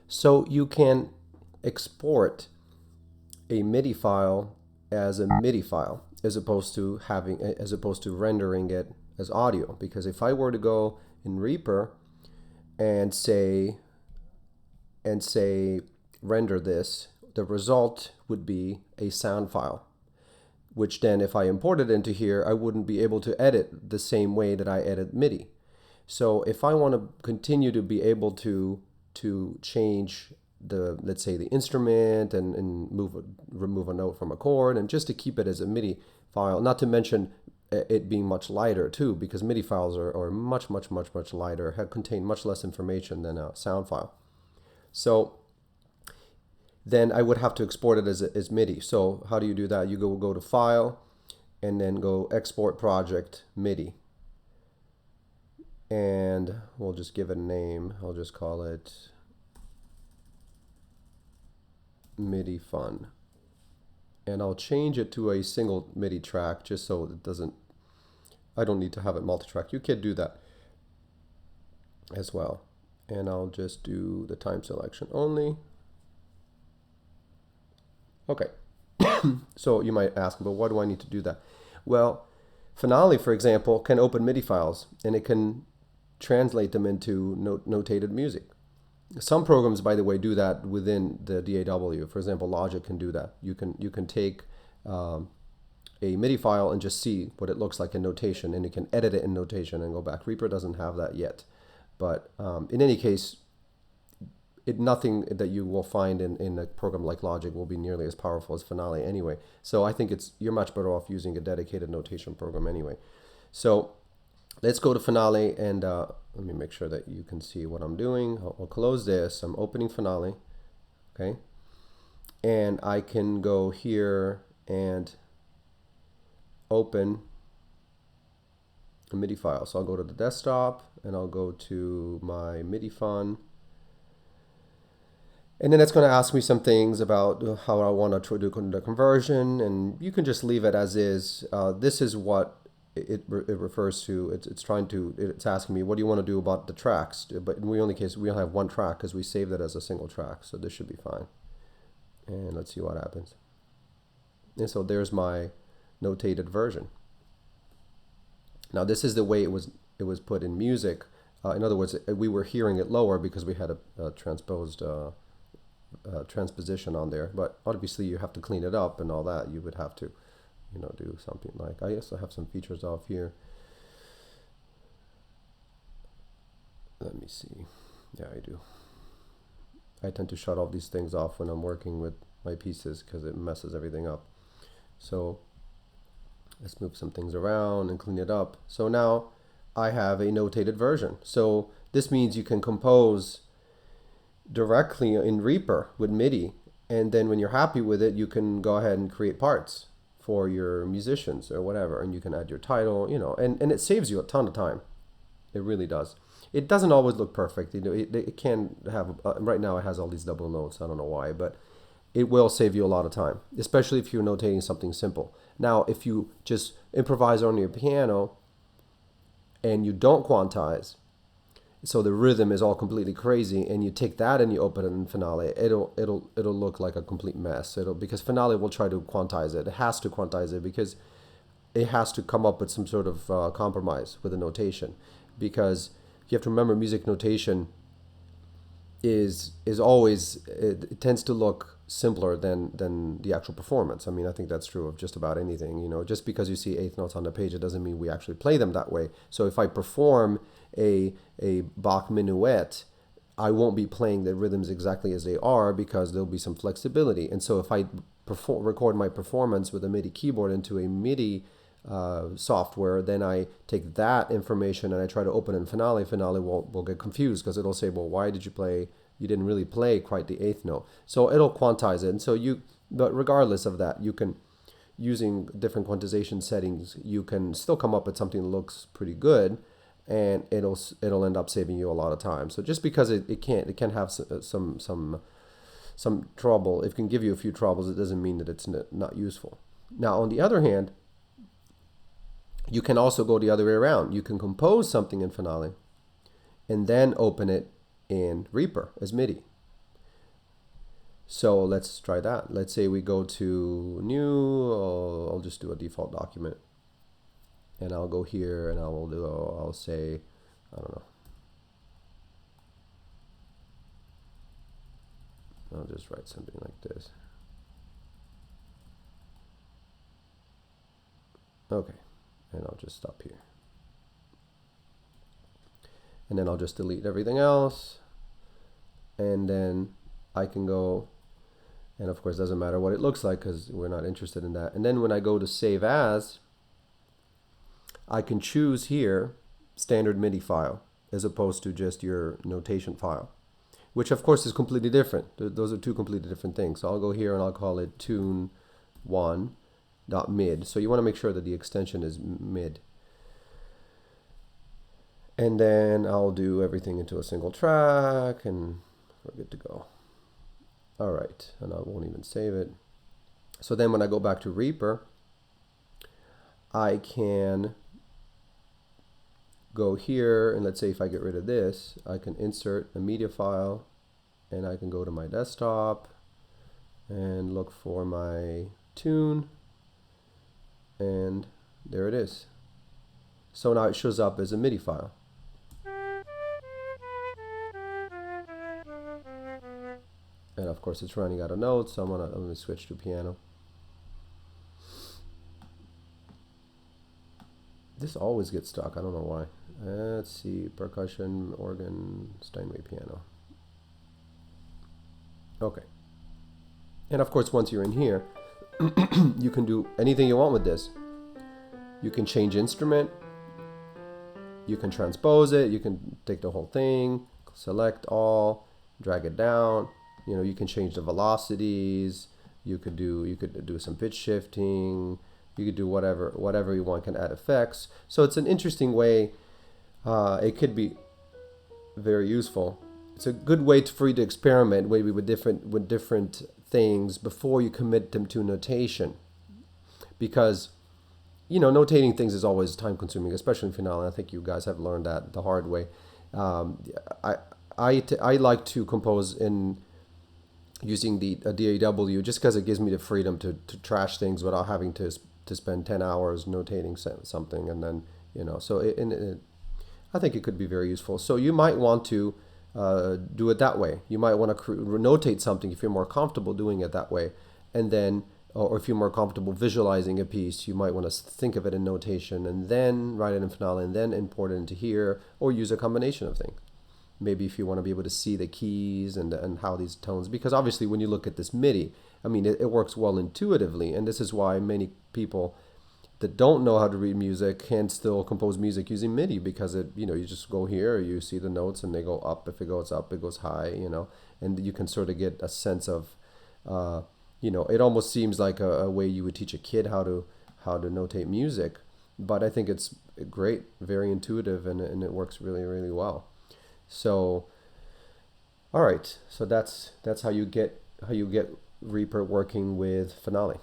So you can export a MIDI file as a MIDI file as opposed to rendering it as audio. Because if I were to go in Reaper and say render this, the result would be a sound file, which then if I imported into here, I wouldn't be able to edit the same way that I edit MIDI. So if I want to continue to be able to change the, let's say, the instrument and remove a note from a chord, and just to keep it as a MIDI file, not to mention it being much lighter too, because MIDI files are much lighter, contain much less information than a sound file. So then I would have to export it as MIDI. So how do you do that? You go to File, and then go Export Project MIDI. And we'll just give it a name. I'll just call it MIDI Fun. And I'll change it to a single MIDI track just so it doesn't, I don't need to have it multi-track. You can do that as well. And I'll just do the time selection only. Okay. So you might ask, but why do I need to do that? Well, Finale, for example, can open MIDI files, and it can translate them into notated music. Some programs, by the way, do that within the DAW. For example, Logic can do that. You can take a MIDI file and just see what it looks like in notation, and you can edit it in notation and go back. Reaper doesn't have that yet, but in any case, nothing that you will find in a program like Logic will be nearly as powerful as Finale anyway. So I think you're much better off using a dedicated notation program anyway. So let's go to Finale, and let me make sure that you can see what I'm doing. I'll close this. I'm opening Finale, okay? And I can go here and open a MIDI file. So I'll go to the desktop, and I'll go to my MIDI Fun. And then it's going to ask me some things about how I want to do the conversion, and you can just leave it as is. This is what it refers to. It's asking me, what do you want to do about the tracks? But in the only case, we only have one track because we saved it as a single track, so this should be fine. And let's see what happens. And so there's my notated version. Now this is the way it was put in music. In other words, we were hearing it lower because we had a transposed transposition on there, but obviously you have to clean it up and all that. You would have to, do something like, I guess I have some features off here. Let me see. Yeah, I do. I tend to shut all these things off when I'm working with my pieces because it messes everything up. So let's move some things around and clean it up. So now I have a notated version. So this means you can compose directly in Reaper with MIDI, and then when you're happy with it, you can go ahead and create parts for your musicians or whatever, and you can add your title, and it saves you a ton of time. It really does. It doesn't always look perfect. It can have, right now it has all these double notes. I don't know why, but it will save you a lot of time, especially if you're notating something simple. Now, if you just improvise on your piano and you don't quantize, so the rhythm is all completely crazy, and you take that and you open it in Finale, it'll look like a complete mess. Because Finale will try to quantize it. It has to quantize it because it has to come up with some sort of compromise with the notation. Because you have to remember, music notation is always, it tends to look simpler than the actual performance. I mean, I think that's true of just about anything. Just because you see eighth notes on the page, it doesn't mean we actually play them that way. So if I perform a Bach minuet, I won't be playing the rhythms exactly as they are because there'll be some flexibility. And so if I record my performance with a MIDI keyboard into a MIDI software, then I take that information and I try to open it in Finale. Finale will get confused because it'll say, well, why did you didn't really play quite the eighth note. So it'll quantize it. And so but regardless of that, you can, using different quantization settings, you can still come up with something that looks pretty good, and it'll end up saving you a lot of time. So just because it can have some trouble, it can give you a few troubles, it doesn't mean that it's not useful. Now, on the other hand, you can also go the other way around. You can compose something in Finale and then open it in Reaper as MIDI. So let's try that. Let's say we go to new, I'll just do a default document. And I'll go here and I'll say, I don't know. I'll just write something like this. Okay, and I'll just stop here. And then I'll just delete everything else. And then I can go, and of course it doesn't matter what it looks like because we're not interested in that. And then when I go to save as, I can choose here standard MIDI file as opposed to just your notation file, which of course is completely different. Those are two completely different things. So I'll go here and I'll call it tune1.mid. So you want to make sure that the extension is mid. And then I'll do everything into a single track and we're good to go. All right, and I won't even save it. So then when I go back to Reaper, I can go here and let's say if I get rid of this, I can insert a media file and I can go to my desktop and look for my tune, and there it is. So now it shows up as a MIDI file. And of course it's running out of notes, so I'm gonna switch to piano. This always gets stuck, I don't know why. Let's see, percussion, organ, Steinway piano. Okay. And of course once you're in here, you can do anything you want with this. You can change instrument, you can transpose it, you can take the whole thing, select all, drag it down. You know, you can change the velocities. You could do some pitch shifting. You could do whatever you want. Can add effects. So it's an interesting way. It could be very useful. It's a good way for you to experiment maybe with different things before you commit them to notation, because you know notating things is always time consuming, especially in Finale. I think you guys have learned that the hard way. I like to compose in using the DAW just because it gives me the freedom to trash things without having to spend 10 hours notating something, and then you know, so I think it could be very useful. So you might want to do it that way. You might want to notate something if you're more comfortable doing it that way, and then or if you're more comfortable visualizing a piece, you might want to think of it in notation and then write it in Finale and then import it into here, or use a combination of things. Maybe if you want to be able to see the keys and how these tones, because obviously when you look at this MIDI, I mean, it works well intuitively, and this is why many people that don't know how to read music can still compose music using MIDI, because you know, you just go here, you see the notes and they go up. If it goes up, it goes high, you know, and you can sort of get a sense of, you know, it almost seems like a way you would teach a kid how to notate music, but I think it's great, very intuitive, and it works really, really well. So, all right. So that's how you get Reaper working with Finale.